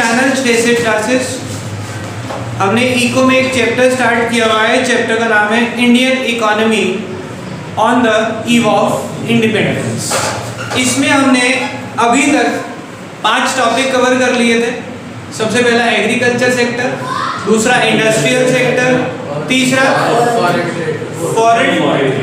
Channel जैसे classes हमने eco में एक चैप्टर स्टार्ट किया हुआ है। चैप्टर का नाम है Indian economy on the eve of independence. इसमें हमने अभी तक 5 टॉपिक कवर कर लिए थे। सबसे पहला एग्रीकल्चर सेक्टर, दूसरा इंडस्ट्रियल सेक्टर, तीसरा foreign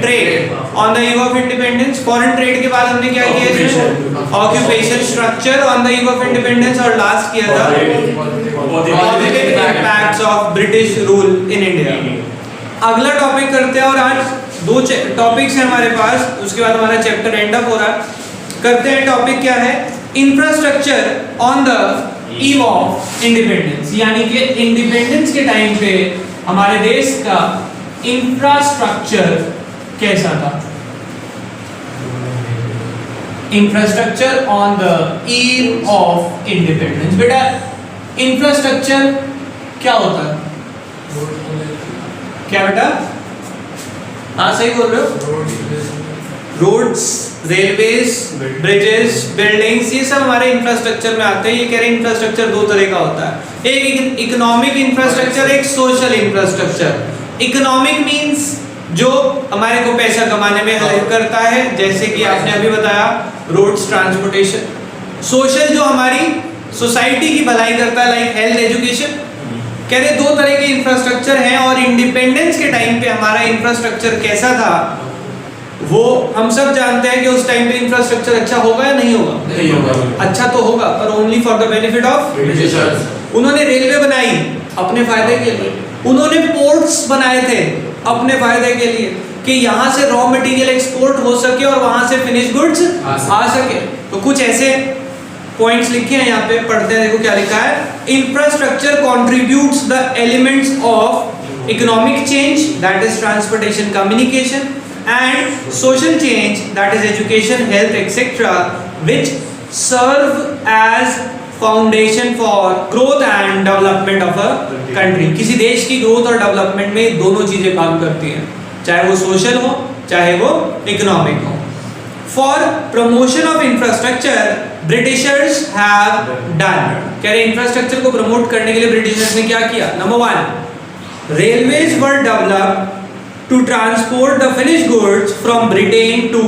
trade on the eve of independence. Foreign trade के बाद हमने क्या किया इसमें occupation structure on the eve of independence, और लास्ट किया था positive impacts of British rule in India. अगला टॉपिक करते हैं, और आज 2 टॉपिक्स हैं हमारे पास, उसके बाद हमारा चैप्टर एंड अप हो रहा है। करते हैं टॉपिक क्या है, infrastructure on the eve of independence, यानी कि इंडिपेंडेंस के टाइम पे हमारे देश का इंफ्रास्ट्रक्चर कैसा था। Infrastructure on the eve of independence. बेटा इंफ्रास्ट्रक्चर क्या होता है? क्या बेटा? हाँ सही बोल रहे हो। रोड्स, रेलवेज, ब्रिजेस, बिल्डिंग्स, ये सब हमारे इंफ्रास्ट्रक्चर में आते हैं। ये कह रहे हैं इंफ्रास्ट्रक्चर 2 तरह का होता है, एक इकोनॉमिक इंफ्रास्ट्रक्चर, एक सोशल इंफ्रास्ट्रक्चर। इकोनॉमिक मींस जो हमारे को पैसा कमाने में हेल्प करता है, जैसे कि आपने अभी बताया रोड्स, ट्रांसपोर्टेशन। सोशल जो हमारी सोसाइटी की भलाई करता है, लाइक हेल्थ, एजुकेशन। कह रहे 2 तरह के इंफ्रास्ट्रक्चर हैं, और इंडिपेंडेंस के टाइम पे हमारा इंफ्रास्ट्रक्चर कैसा था वो हम सब जानते हैं कि उस टाइम पे इंफ्रास्ट्रक्चर अच्छा होगा या नहीं होगा? नहीं होगा। अच्छा तो होगा, पर only for the benefit of Britishers. उन्होंने रेलवे बनाई अपने फायदे के लिए, उन्होंने पोर्ट्स बनाए थे अपने फायदे के लिए कि यहाँ से रॉ मटेरियल एक्सपोर्ट हो सके और वहां से फिनिश गुड्स आ सके। तो कुछ ऐसे पॉइंट्स लिखे हैं यहाँ पे, पढ़ते हैं। देखो क्या लिखा है, infrastructure contributes the elements of economic change, that is transportation, communication, and social change, that is education, health, etc., which serve as foundation for growth and development of a country। किसी देश की ग्रोथ और development में दोनों चीजें काम करती हैं, चाहे वो सोशल हो चाहे वो इकोनॉमिक हो। For promotion of infrastructure, Britishers have done। कह रहे इंफ्रास्ट्रक्चर को प्रमोट करने के लिए ब्रिटिशर्स ने क्या किया? Number 1, railways were developed to transport the finished goods from Britain to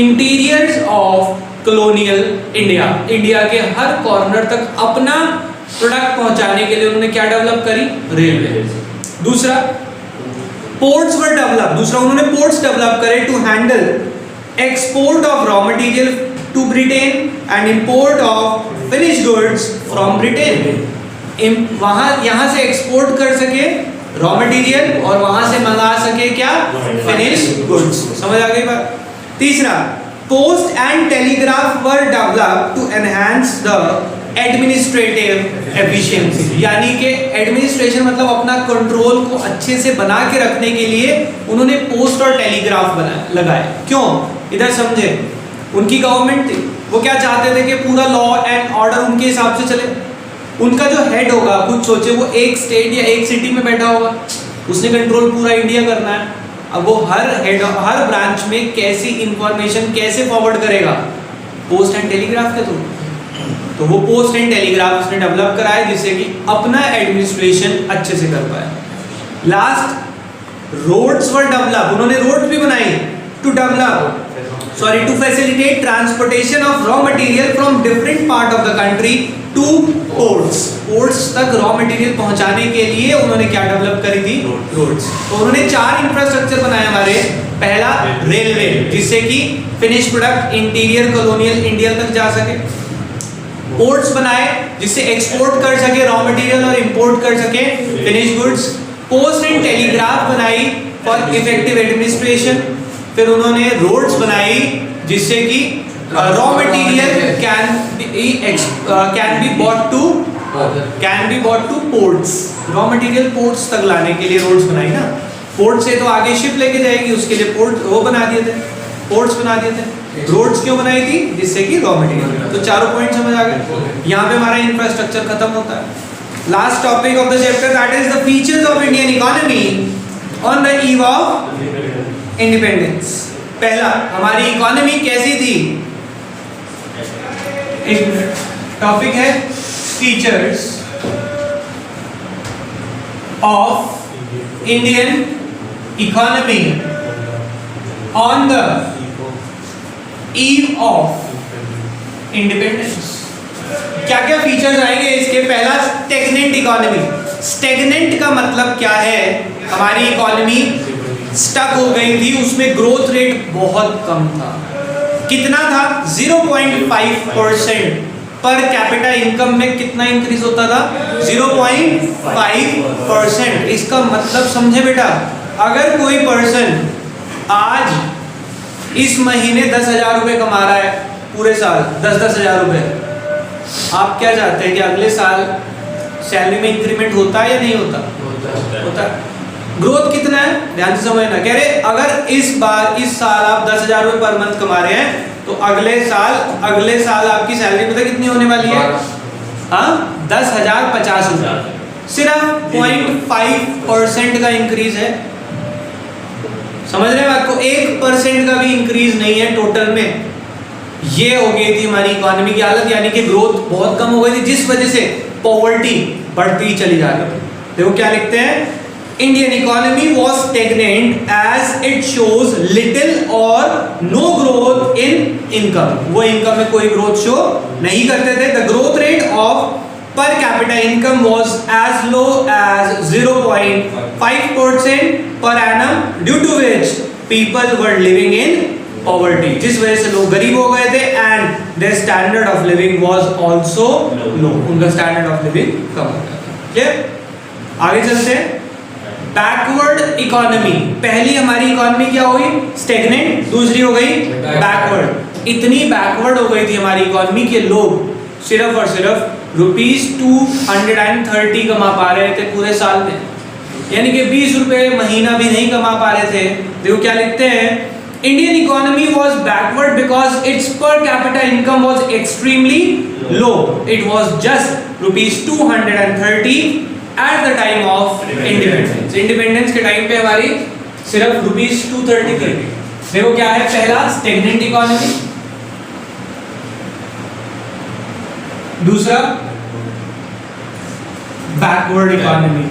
interiors of colonial India। India के हर कॉर्नर तक अपना प्रोडक्ट पहुंचाने के लिए उन्होंने क्या डेवलप करी? रेलवे। दूसरा, पोर्ट्स वर डेवलप, दूसरा उन्होंने पोर्ट्स डेवलप करे to handle export of raw material to Britain and import of finished goods from Britain. वहां यहां से एक्सपोर्ट कर सके रॉ मटेरियल और वहां से मंगा सके क्या? Finish goods. समझ आ गई बात? तीसरा, post and telegraph were developed to enhance the administrative efficiency, यानी कि एडमिनिस्ट्रेशन मतलब अपना कंट्रोल को अच्छे से बना के रखने के लिए उन्होंने पोस्ट और टेलीग्राफ लगाए। क्यों? इधर समझे, उनकी गवर्नमेंट थी, वो क्या चाहते थे कि पूरा लॉ एंड ऑर्डर उनके हिसाब से चले। उनका जो हेड होगा, कुछ सोचे, वो एक स्टेट या एक सिटी में बैठा होगा, उसने कंट्रोल पूरा इंडिया करना है। अब वो हर हेड, हर ब्रांच में कैसी इंफॉर्मेशन कैसे फॉरवर्ड करेगा? पोस्ट एंड टेलीग्राफ के थ्रू। तो वो पोस्ट एंड टेलीग्राफ उसने डेवलप कराया जिससे कि अपना एडमिनिस्ट्रेशन अच्छे से कर पाए। लास्ट, रोड्स वर डेवलप, उन्होंने रोड्स भी बनाई to facilitate transportation of raw material from different part of the country to ports तक रॉ मटेरियल पहुंचाने के लिए उन्होंने क्या डेवलप करी थी? रोड्स। तो उन्होंने 4 इंफ्रास्ट्रक्चर बनाए हमारे। पहला, रेलवे, जिससे कि finish product interior colonial India तक जा सके। पोर्ट्स बनाए जिससे एक्सपोर्ट कर सके रॉ मटेरियल और इंपोर्ट कर सके finish goods. Post and telegraph बनाई फॉर इफेक्टिव एडमिनिस्ट्रेशन। फिर उन्होंने रोड्स बनाई जिससे कि raw material can be bought to ports. Raw material ports तक लाने के लिए रोड्स बनाई ना। पोर्ट से तो आगे शिप लेके जाएगी, उसके लिए पोर्ट वो बना दिए थे, पोर्ट्स बना दिए थे। रोड्स क्यों बनाई थी? जिससे कि रॉ मटेरियल। तो चारों पॉइंट समझ आ गए। यहाँ पे हमारा इंफ्रास्ट्रक्चर खत्म होता है। Last topic of the chapter, that is the features of Indian economy on the eve of independence. पहला, हमारी इकोनॉमी कैसी थी? एक टॉपिक है features of Indian economy on the eve of independence. क्या क्या फीचर्स आएंगे इसके? पहला, स्टेगनेंट इकोनॉमी। स्टेगनेंट का मतलब क्या है? हमारी इकोनॉमी स्टक हो गई थी, उसमें ग्रोथ रेट बहुत कम था। कितना था? 0.5%। पर कैपिटा इनकम में कितना इंक्रीज होता था? 0.5%। इसका मतलब समझे बेटा, अगर कोई पर्सन आज इस महीने 10,000 रुपए कमा रहा है, पूरे साल 10,000 रुपए, आप क्या चाहते हैं कि अगले साल सैलरी में इंक्रीमेंट होता है या नहीं होता? होता है। ग्रोथ कितना है? ध्यान से समझना। कह रहे अगर इस साल आप 10,000 रुपए पर मंथ कमा रहे हैं, तो अगले साल आपकी सैलरी पता कितनी होने वाली है? 10,050 रुपए। सिर्फ 0.5% का इंक्रीज है। समझ रहे हैं बात को? 1% का भी इंक्रीज नहीं है टोटल में। ये हो गई थी हमारी इकोनॉमी की हालत, यानी कि ग्रोथ बहुत कम हो गई थी, जिस वजह से पॉवर्टी बढ़ती चली जा रही थी। देखो क्या लिखते हैं, Indian economy was stagnant as it shows little or no growth in income. वो इनकम में कोई ग्रोथ शो नहीं करते थे। The growth rate of per capita income was as low as 0.5% per annum, due to which people were living in poverty, जिस वजह से लोग गरीब हो गए थे, and their standard of living was also low. उनका स्टैंडर्ड ऑफ लिविंग कम हो गया था। क्लियर? आगे चलते हैं। Backward economy. पहली हमारी इकोनॉमी क्या हुई? स्टेगनेंट। दूसरी हो गई बैकवर्ड। इतनी बैकवर्ड हो गई थी हमारी इकोनॉमी के लोग सिर्फ और सिर्फ ₹230 कमा पा रहे थे पूरे साल में, यानी कि 20 रुपए महीना भी नहीं कमा पा रहे थे। देखो क्या लिखते हैं, Indian economy was backward because its per capita income was extremely low. It was just ₹230 at the time of independence. Independence के टाइम पे हमारी सिर्फ ₹230 थी। देखो क्या है, पहला stagnant economy, दूसरा backward economy,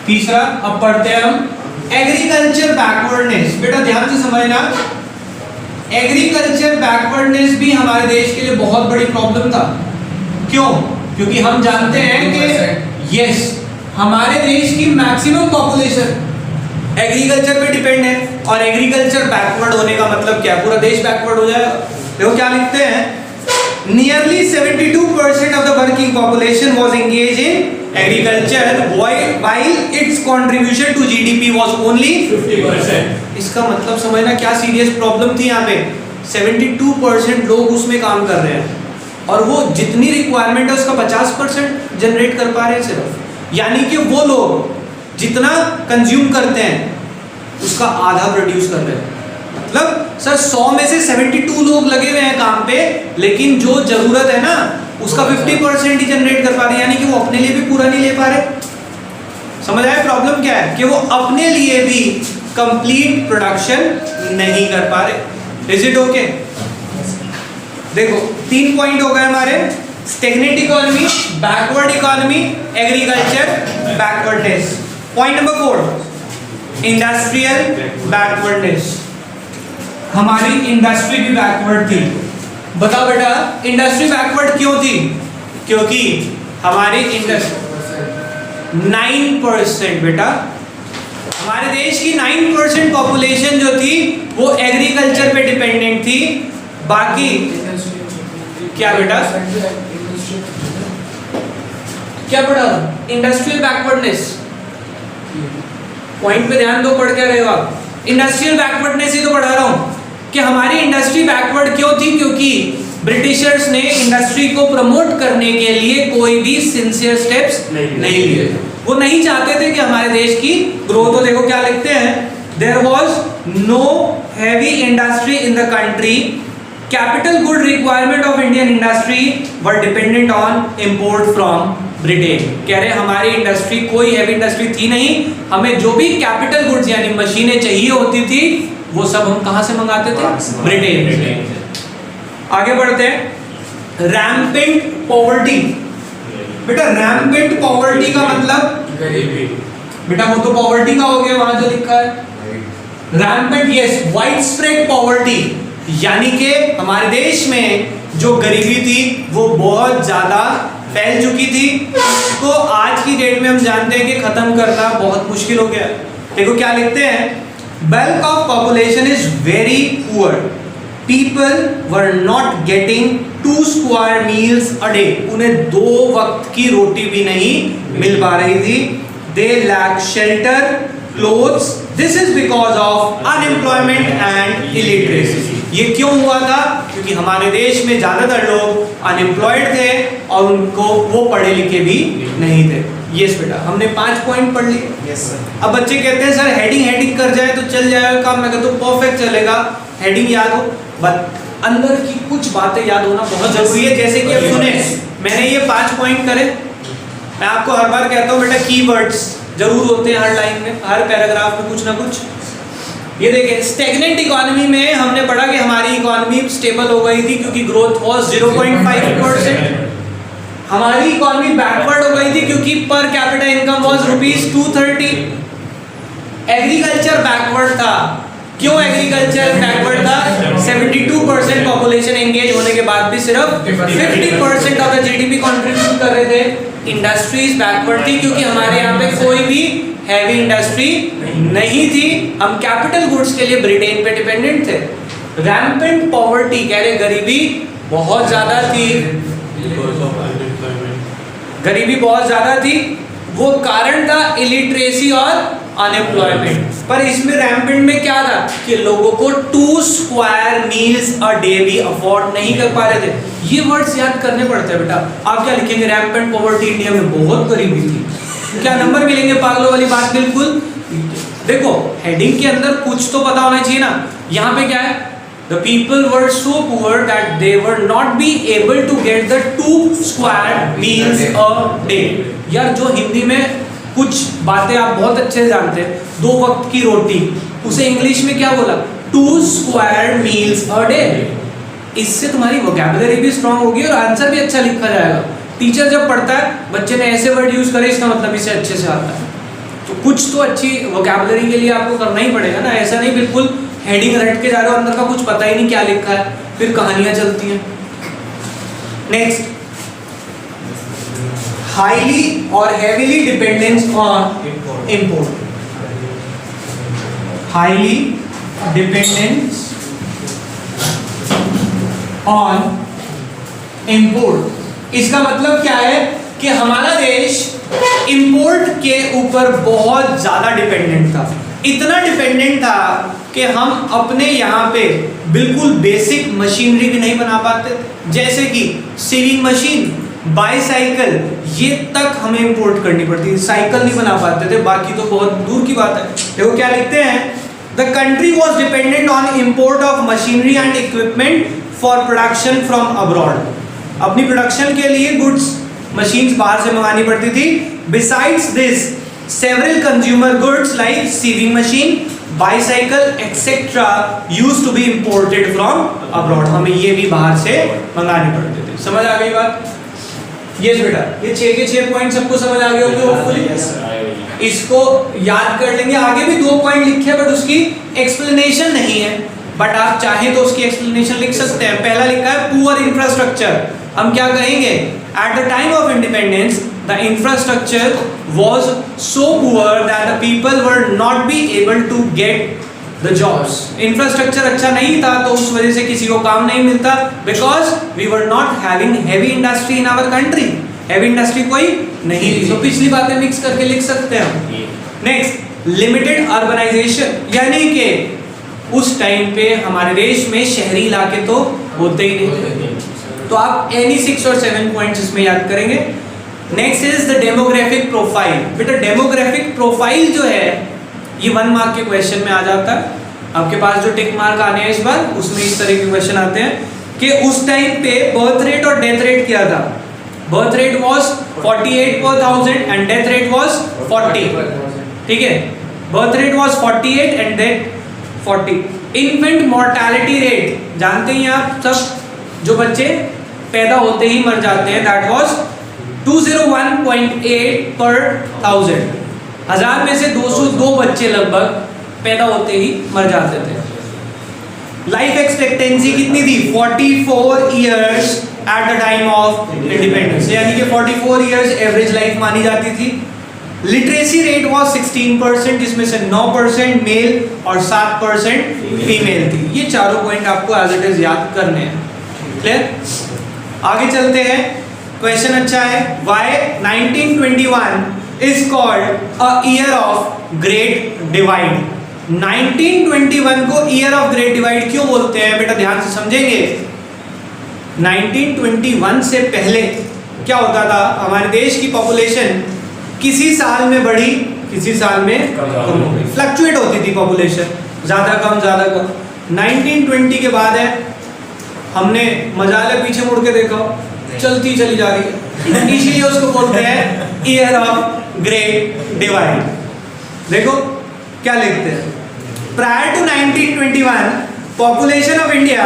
तीसरा अब पढ़ते हैं हम एग्रीकल्चर बैकवर्डनेस। बेटा ध्यान से समझना, एग्रीकल्चर बैकवर्डनेस भी हमारे देश के लिए बहुत बड़ी प्रॉब्लम था। क्यों? क्योंकि हम जानते हैं कि यस, हमारे देश की मैक्सिमम पॉपुलेशन एग्रीकल्चर पे डिपेंड है, और एग्रीकल्चर बैकवर्ड होने का मतलब क्या? पूरा देश बैकवर्ड हो जाएगा। देखो क्या लिखते हैं, nearly 72% of the working population was engage in agriculture while its contribution to GDP was only 50%। इसका मतलब समझना क्या सीरियस प्रॉब्लम थी यहाँ पे। 72% लोग उसमें काम कर रहे हैं, और वो जितनी रिक्वायरमेंट है उसका 50% जनरेट कर पा रहे हैं सिर्फ, यानी कि वो लोग जितना कंज्यूम करते हैं उसका आधा प्रोड्यूस कर रहे हैं। मतलब सर 100 में से 72 लोग लगे हुए हैं काम पे, लेकिन जो जरूरत है ना उसका 50% ही जनरेट कर पा रहे हैं, यानी कि वो अपने लिए भी पूरा नहीं ले पा रहे। समझ आया प्रॉब्लम क्या है? कि वो अपने लिए भी कंप्लीट प्रोडक्शन नहीं कर पा रहे। Is it okay? देखो 3 पॉइंट हो गए हमारे, stagnant economy, backward economy, agriculture backwardness. Point number 4, industrial backwardness. हमारी इंडस्ट्री भी बैकवर्ड थी। बताओ बेटा, इंडस्ट्री बैकवर्ड क्यों थी? क्योंकि हमारी इंडस्ट्री 9%, बेटा हमारे देश की 9% पॉपुलेशन जो थी वो एग्रीकल्चर पे डिपेंडेंट थी। बाकी क्या बेटा, क्या पढ़ा? Industrial backwardness. पॉइंट पे ध्यान दो, पढ़ क्या रहे हो आप? इंडस्ट्रियल बैकवर्डनेस ही तो पढ़ा रहा हूं कि हमारी इंडस्ट्री बैकवर्ड क्यों थी? क्योंकि ब्रिटिशर्स ने इंडस्ट्री को प्रमोट करने के लिए कोई भी सिंसियर स्टेप्स नहीं लिए। वो नहीं चाहते थे कि हमारे देश की ग्रोथ हो। देखो क्या लिखते हैं, there was no heavy industry in the country, capital good requirement of Indian industry were dependent on import from Britain. कह रहे हमारी इंडस्ट्री कोई हैवी इंडस्ट्री थी नहीं, हमें जो भी कैपिटल गुड्स यानी मशीनें चाहिए होती थी वो सब हम कहां से मंगाते थे? ब्रिटेन। आगे बढ़ते हैं। Rampant poverty. बेटा रैम्पेंट पॉवर्टी का मतलब गरीबी। बेटा वो तो पॉवर्टी का हो गया वहां जो लिखा है। Rampant yes, wide spread poverty, यानी कि हमारे देश में जो गरीबी थी वो बहुत ज्यादा फैल चुकी थी, तो आज की डेट में हम जानते हैं कि खत्म करना बहुत मुश्किल हो गया। देखो क्या लिखते हैं, bulk of population is very poor, people were not getting 2 square meals a day, उन्हें 2 वक्त की रोटी भी नहीं मिल पा रही थी। They lack shelter, clothes, this is because of unemployment and illiteracy. ये क्यों हुआ था? क्योंकि हमारे देश में ज्यादातर लोग अनएम्प्लॉयड थे और उनको वो पढ़े लिखे भी नहीं थे। यस बेटा, हमने 5 पॉइंट पढ़ लिए। Yes sir. अब बच्चे कहते हैं सर हेडिंग कर जाए तो चल जाएगा काम। मैं कहता हूँ परफेक्ट चलेगा, हेडिंग याद हो, बट अंदर की कुछ बातें याद होना बहुत जरूरी है। जैसे कि अब सुने, मैंने ये 5 पॉइंट करे, मैं आपको हर बार कहता हूँ बेटा कीवर्ड्स जरूर होते हैं हर लाइन में, हर पैराग्राफ में कुछ ना कुछ। ये देखें, स्टेगनेंट इकोनॉमी में हमने पढ़ा कि हमारी इकोनॉमी स्टेबल हो गई थी क्योंकि ग्रोथ वाज 0.5%। हमारी इकोनॉमी बैकवर्ड हो गई थी क्योंकि पर capita income was ₹230। Agriculture backward था। क्यों एग्रीकल्चर बैकवर्ड था? 72% पॉपुलेशन एंगेज होने के बाद भी सिर्फ 50% ऑफ द जीडीपी कंट्रीब्यूट कर रहे थे। इंडस्ट्रीज बैकवर्ड थी क्योंकि हमारे यहाँ पे कोई भी हैवी इंडस्ट्री नहीं थी, हम कैपिटल गुड्स के लिए ब्रिटेन पे डिपेंडेंट थे। रैम्पेंट पॉवर्टी कह रहे गरीबी बहुत ज्यादा थी, गरीबी बहुत ज्यादा थी, वो कारण था इलिटरेसी और अनएम्प्लॉयमेंट। पर इसमें रैम्पेंट में क्या था कि लोगों को 2 स्क्वायर मील्स अ डे भी अफोर्ड नहीं कर पा रहे थे। ये वर्ड्स याद करने पड़ते हैं बेटा। आप क्या लिखेंगे? रैम्पेंट पॉवर्टी, इंडिया में बहुत गरीबी थी। क्या नंबर मिलेंगे? पागलों वाली बात बिल्कुल। देखो हेडिंग के अंदर कुछ तो पता होना चाहिए ना। यहाँ पे क्या है? The people were so poor that they were not be able to get the 2 square meals a day। यार जो हिंदी में कुछ बातें आप बहुत अच्छे से जानते हैं, 2 वक्त की रोटी, उसे इंग्लिश में क्या बोला? 2 square meals a day। इससे तुम्हारी वोकैबुलरी भी स्ट्रांग होगी और आंसर भी अच्छा लिखा जाएगा। टीचर जब पढ़ता है बच्चे ने ऐसे वर्ड यूज करे, इसका मतलब इसे अच्छे से आता है। तो कुछ तो अच्छी वोकैबुलरी के लिए आपको करना ही पड़ेगा ना। ऐसा नहीं बिल्कुल हेडिंग रट के जा रहे हो, अंदर का कुछ पता ही नहीं क्या लिखा है, फिर कहानियां चलती हैं। नेक्स्ट, हाईली और heavily dependence on import. Highly dependence on import, इसका मतलब क्या है कि हमारा देश इंपोर्ट के ऊपर बहुत ज्यादा डिपेंडेंट था। इतना डिपेंडेंट था कि हम अपने यहाँ पे बिल्कुल बेसिक मशीनरी भी नहीं बना पाते, जैसे कि सीविंग मशीन, बाईसाइकिल, ये तक हमें इंपोर्ट करनी पड़ती थी। साइकिल नहीं बना पाते थे, बाकी तो बहुत दूर की बात है। देखो क्या लिखते हैं, the country was dependent on import of machinery and equipment for production from abroad. अपनी प्रोडक्शन के लिए गुड्स, मशीन्स बाहर से मंगानी पड़ती थी। Besides this several consumer goods like sewing machine, bicycle etc used to be imported from abroad। हमें ये भी बाहर से मंगाने पड़ते थे। समझ आ गई बात? यस बेटा, ये 6 के 6 पॉइंट सबको समझ आ गए होंगे होपफुली। इसको याद कर लेंगे। आगे भी 2 पॉइंट लिखे बट उसकी एक्सप्लेनेशन नहीं है, बट आप चाहें तो उसकी एक्सप्लेनेशन लिख सकते हैं। पहला लिखा है पुअर इंफ्रास्ट्रक्चर। हम क्या कहेंगे? At the time of independence the infrastructure was so poor that the people were not be able to get the jobs। infrastructure अच्छा नहीं था तो उस वजह से किसी को काम नहीं मिलता, because we were not having heavy industry in our country। heavy industry कोई नहीं थी। तो पिछली बातें मिक्स करके लिख सकते हैं हम। नेक्स्ट, लिमिटेड अर्बनाइजेशन, यानी कि उस टाइम पे हमारे देश में शहरी इलाके तो होते ही नहीं थे। तो आप एनी 6 और 7 पॉइंट्स इसमें याद करेंगे। Next is the demographic profile. बेटा डेमोग्राफिक प्रोफाइल जो है ये 1 मार्क के क्वेश्चन में आ जाता है। आपके पास जो टिक मार्क आने हैं इस बार, उसमें इस तरह के क्वेश्चन आते हैं कि उस टाइम पे बर्थ रेट और डेथ रेट क्या था। Birth rate was 48 per 1000 and death rate was 40। ठीक है, birth rate was 48 and death 40। Infant mortality rate जानते हैं आप सब, जो बच्चे पैदा होते ही मर जाते हैं, दैट वाज 201.8 पर 1000 में से 202 बच्चे लगभग पैदा होते ही मर जाते थे। लाइफ एक्सपेक्टेंसी कितनी थी? 44 years at the time of independence, यानी कि 44 इयर्स एवरेज लाइफ मानी जाती थी। लिटरेसी रेट वाज 16%, जिसमें से 9% मेल और 7% फीमेल थी। ये चारों पॉइंट आपको एज इट इज याद करने हैं। क्लियर? आगे चलते हैं। क्वेश्चन अच्छा है, why 1921 is called a year of great divide? 1921 को ईयर ऑफ ग्रेट डिवाइड क्यों बोलते हैं? बेटा ध्यान से समझेंगे। 1921 से पहले क्या होता था? हमारे देश की पॉपुलेशन किसी साल में बढ़ी, किसी साल में कम हो गई, फ्लक्चुएट होती थी पॉपुलेशन, ज्यादा कम ज्यादा कम। 1920 के बाद है, हमने मजाले पीछे मुड़ के देखा, चलती चली जा रही है, इसीलिए उसको बोलते हैं ईयर ऑफ ग्रेट डिवाइड। देखो क्या लिखते हैं, prior to 1921 population of India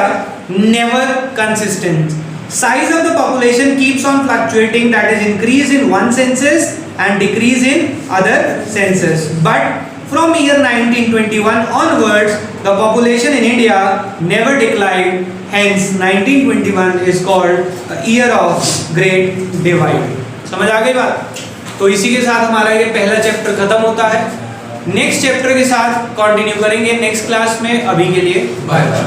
never consistent. Size of the population keeps on fluctuating, that is increase in one census and decrease in other census. But from year 1921 onwards, the population in India never declined. Hence 1921 is called a year of great divide. समझ आ गई बात? तो इसी के साथ हमारा ये पहला चैप्टर खत्म होता है। नेक्स्ट चैप्टर के साथ कंटिन्यू करेंगे नेक्स्ट क्लास में। अभी के लिए बाय बाय।